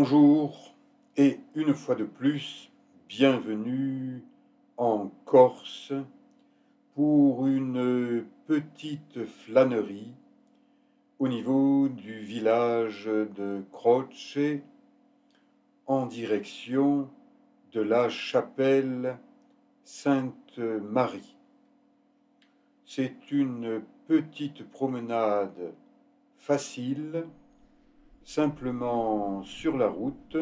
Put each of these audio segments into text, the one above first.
Bonjour et une fois de plus, bienvenue en Corse pour une petite flânerie au niveau du village de Croce en direction de la chapelle Sainte-Marie. C'est une petite promenade facile, simplement sur la route,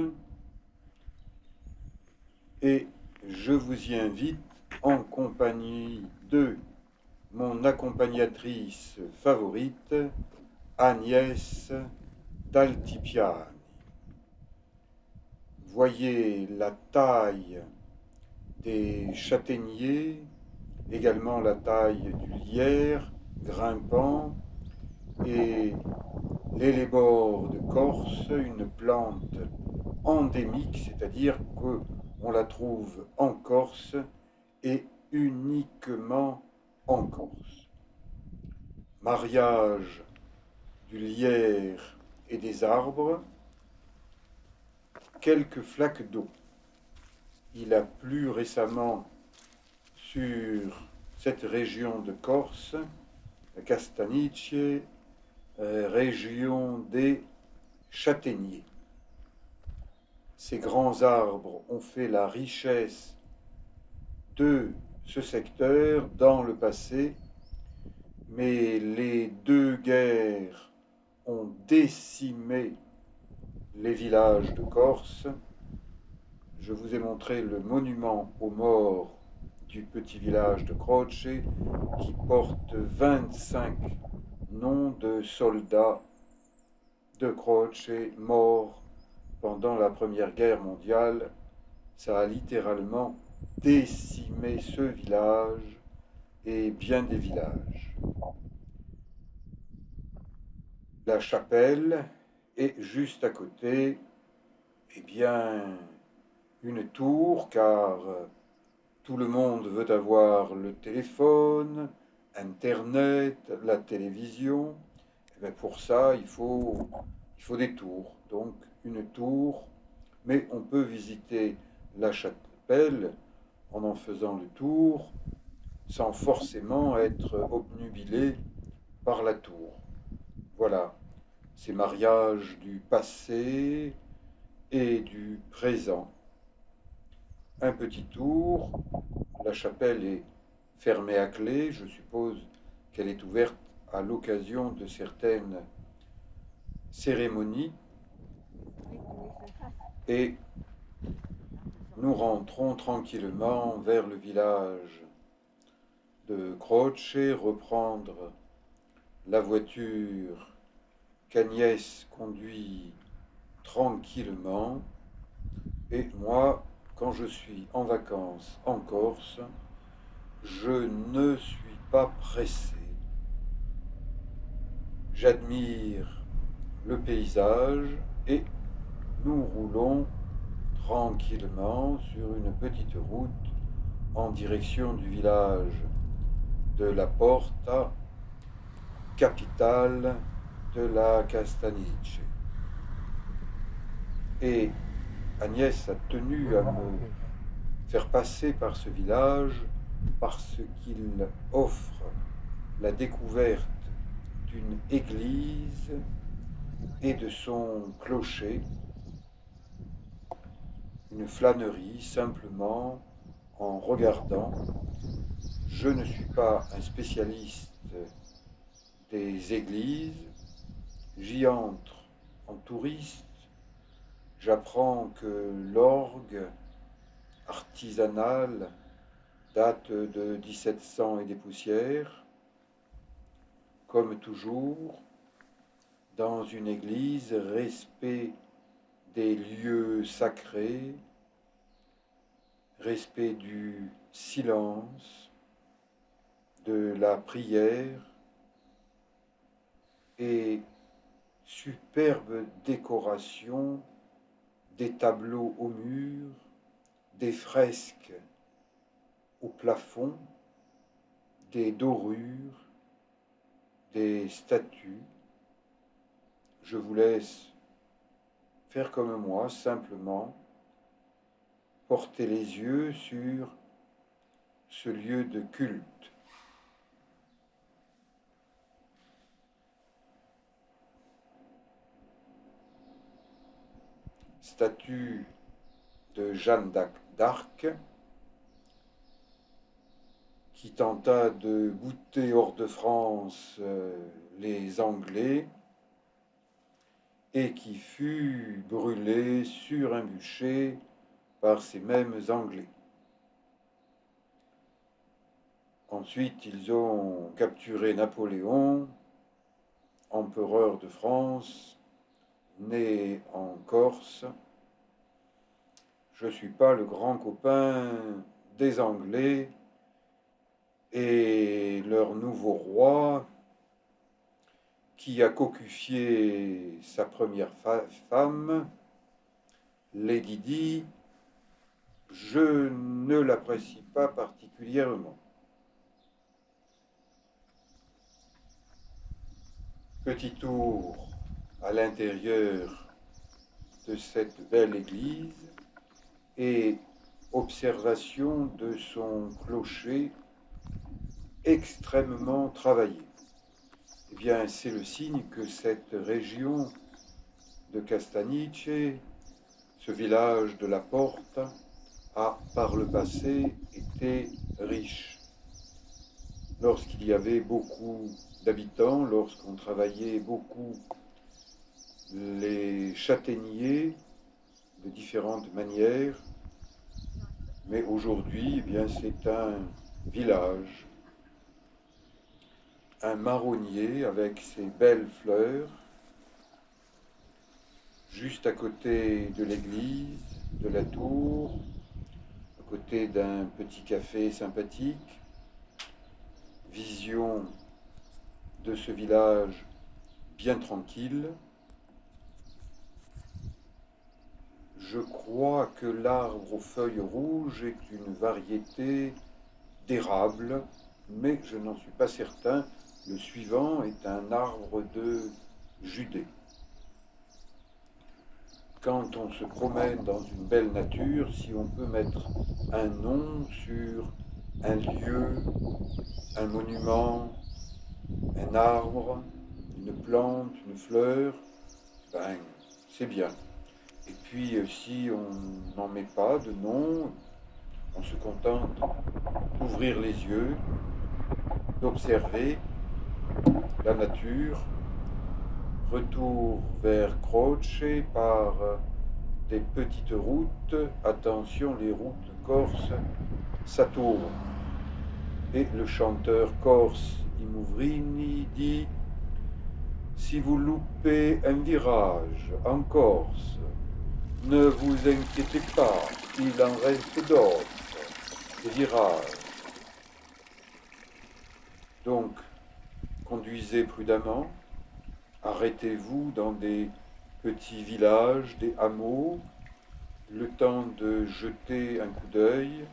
et je vous y invite en compagnie de mon accompagnatrice favorite, Agnès d'Altipiani. Voyez la taille des châtaigniers, également la taille du lierre grimpant, et l'hellebore de Corse, une plante endémique, c'est-à-dire qu'on la trouve en Corse et uniquement en Corse. Mariage du lierre et des arbres, quelques flaques d'eau. Il a plu récemment sur cette région de Corse, la Castanice, région des châtaigniers. Ces grands arbres ont fait la richesse de ce secteur dans le passé, mais les deux guerres ont décimé les villages de Corse. Je vous ai montré le monument aux morts du petit village de Croce qui porte 25 noms de soldats de Croce morts pendant la Première Guerre mondiale. Ça a littéralement décimé ce village et bien des villages. La chapelle est juste à côté, eh bien, une tour, car tout le monde veut avoir le téléphone, Internet, la télévision. Et bien pour ça, il faut des tours. Donc une tour, mais on peut visiter la chapelle en faisant le tour, sans forcément être obnubilé par la tour. Voilà, ces mariages du passé et du présent. Un petit tour, la chapelle est fermée à clé, je suppose qu'elle est ouverte à l'occasion de certaines cérémonies, et nous rentrons tranquillement vers le village de Croce, reprendre la voiture qu'Agnès conduit tranquillement, et moi, quand je suis en vacances en Corse, je ne suis pas pressé. J'admire le paysage et nous roulons tranquillement sur une petite route en direction du village de la Porta, capitale de la Castanice. Et Agnès a tenu à me faire passer par ce village parce qu'il offre la découverte d'une église et de son clocher, une flânerie simplement en regardant. Je ne suis pas un spécialiste des églises, j'y entre en touriste, j'apprends que l'orgue artisanal date de 1700 et des poussières. Comme toujours, dans une église, respect des lieux sacrés, respect du silence, de la prière, et superbe décoration, des tableaux au mur, des fresques au plafond, des dorures, des statues. Je vous laisse faire comme moi, simplement porter les yeux sur ce lieu de culte. Statue de Jeanne d'Arc, qui tenta de bouter hors de France les Anglais et qui fut brûlée sur un bûcher par ces mêmes Anglais. Ensuite, ils ont capturé Napoléon, empereur de France, né en Corse. Je ne suis pas le grand copain des Anglais et leur nouveau roi qui a cocufié sa première femme, Lady Di, je ne l'apprécie pas particulièrement. Petit tour à l'intérieur de cette belle église et observation de son clocher extrêmement travaillé. Eh bien, c'est le signe que cette région de Castanice, ce village de la Porte, a par le passé été riche. Lorsqu'il y avait beaucoup d'habitants, lorsqu'on travaillait beaucoup les châtaigniers de différentes manières, mais aujourd'hui, eh bien, c'est un village, un marronnier avec ses belles fleurs, juste à côté de l'église, de la tour, à côté d'un petit café sympathique. Vision de ce village bien tranquille. Je crois que l'arbre aux feuilles rouges est une variété d'érable, mais je n'en suis pas certain. Le suivant est un arbre de Judée. Quand on se promène dans une belle nature, si on peut mettre un nom sur un lieu, un monument, un arbre, une plante, une fleur, ben, c'est bien. Et puis, si on n'en met pas de nom, on se contente d'ouvrir les yeux, d'observer la nature. Retour vers Croce par des petites routes. Attention, les routes corses, ça tourne. Et le chanteur corse Imouvrini dit: si vous loupez un virage en Corse, ne vous inquiétez pas, il en reste d'autres, des virages. Donc, conduisez prudemment, arrêtez-vous dans des petits villages, des hameaux, le temps de jeter un coup d'œil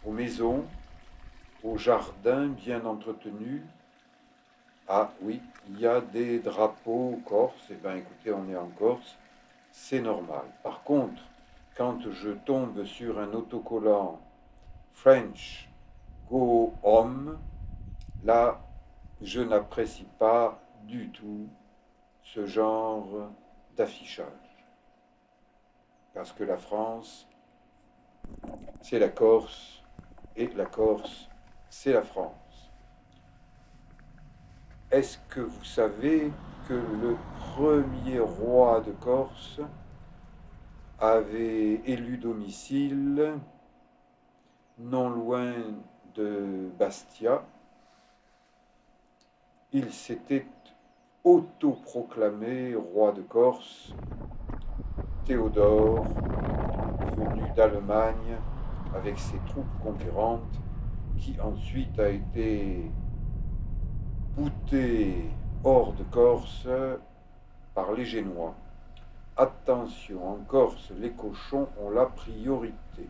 aux maisons, aux jardins bien entretenus. Ah oui, il y a des drapeaux corses. Eh bien écoutez, on est en Corse, c'est normal. Par contre, quand je tombe sur un autocollant French Go Home, là, je n'apprécie pas du tout ce genre d'affichage. Parce que la France, c'est la Corse, et la Corse, c'est la France. Est-ce que vous savez que le premier roi de Corse avait élu domicile non loin de Bastia? Il s'était autoproclamé roi de Corse, Théodore, venu d'Allemagne avec ses troupes conquérantes, qui ensuite a été bouté hors de Corse par les Génois. Attention, en Corse, les cochons ont la priorité.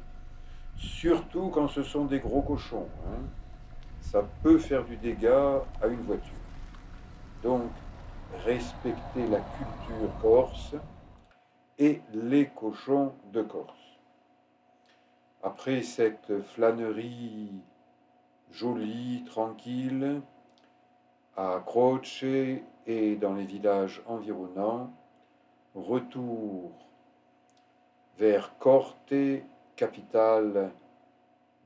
Surtout quand ce sont des gros cochons. Hein. Ça peut faire du dégât à une voiture. Donc, respectez la culture corse et les cochons de Corse. Après cette flânerie jolie, tranquille, à Croce et dans les villages environnants, retour vers Corte, capitale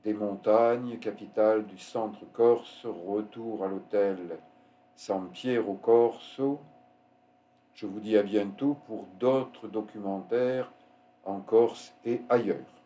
des montagnes, capitale du centre corse, retour à l'hôtel San Piero Corso. Je vous dis à bientôt pour d'autres documentaires en Corse et ailleurs.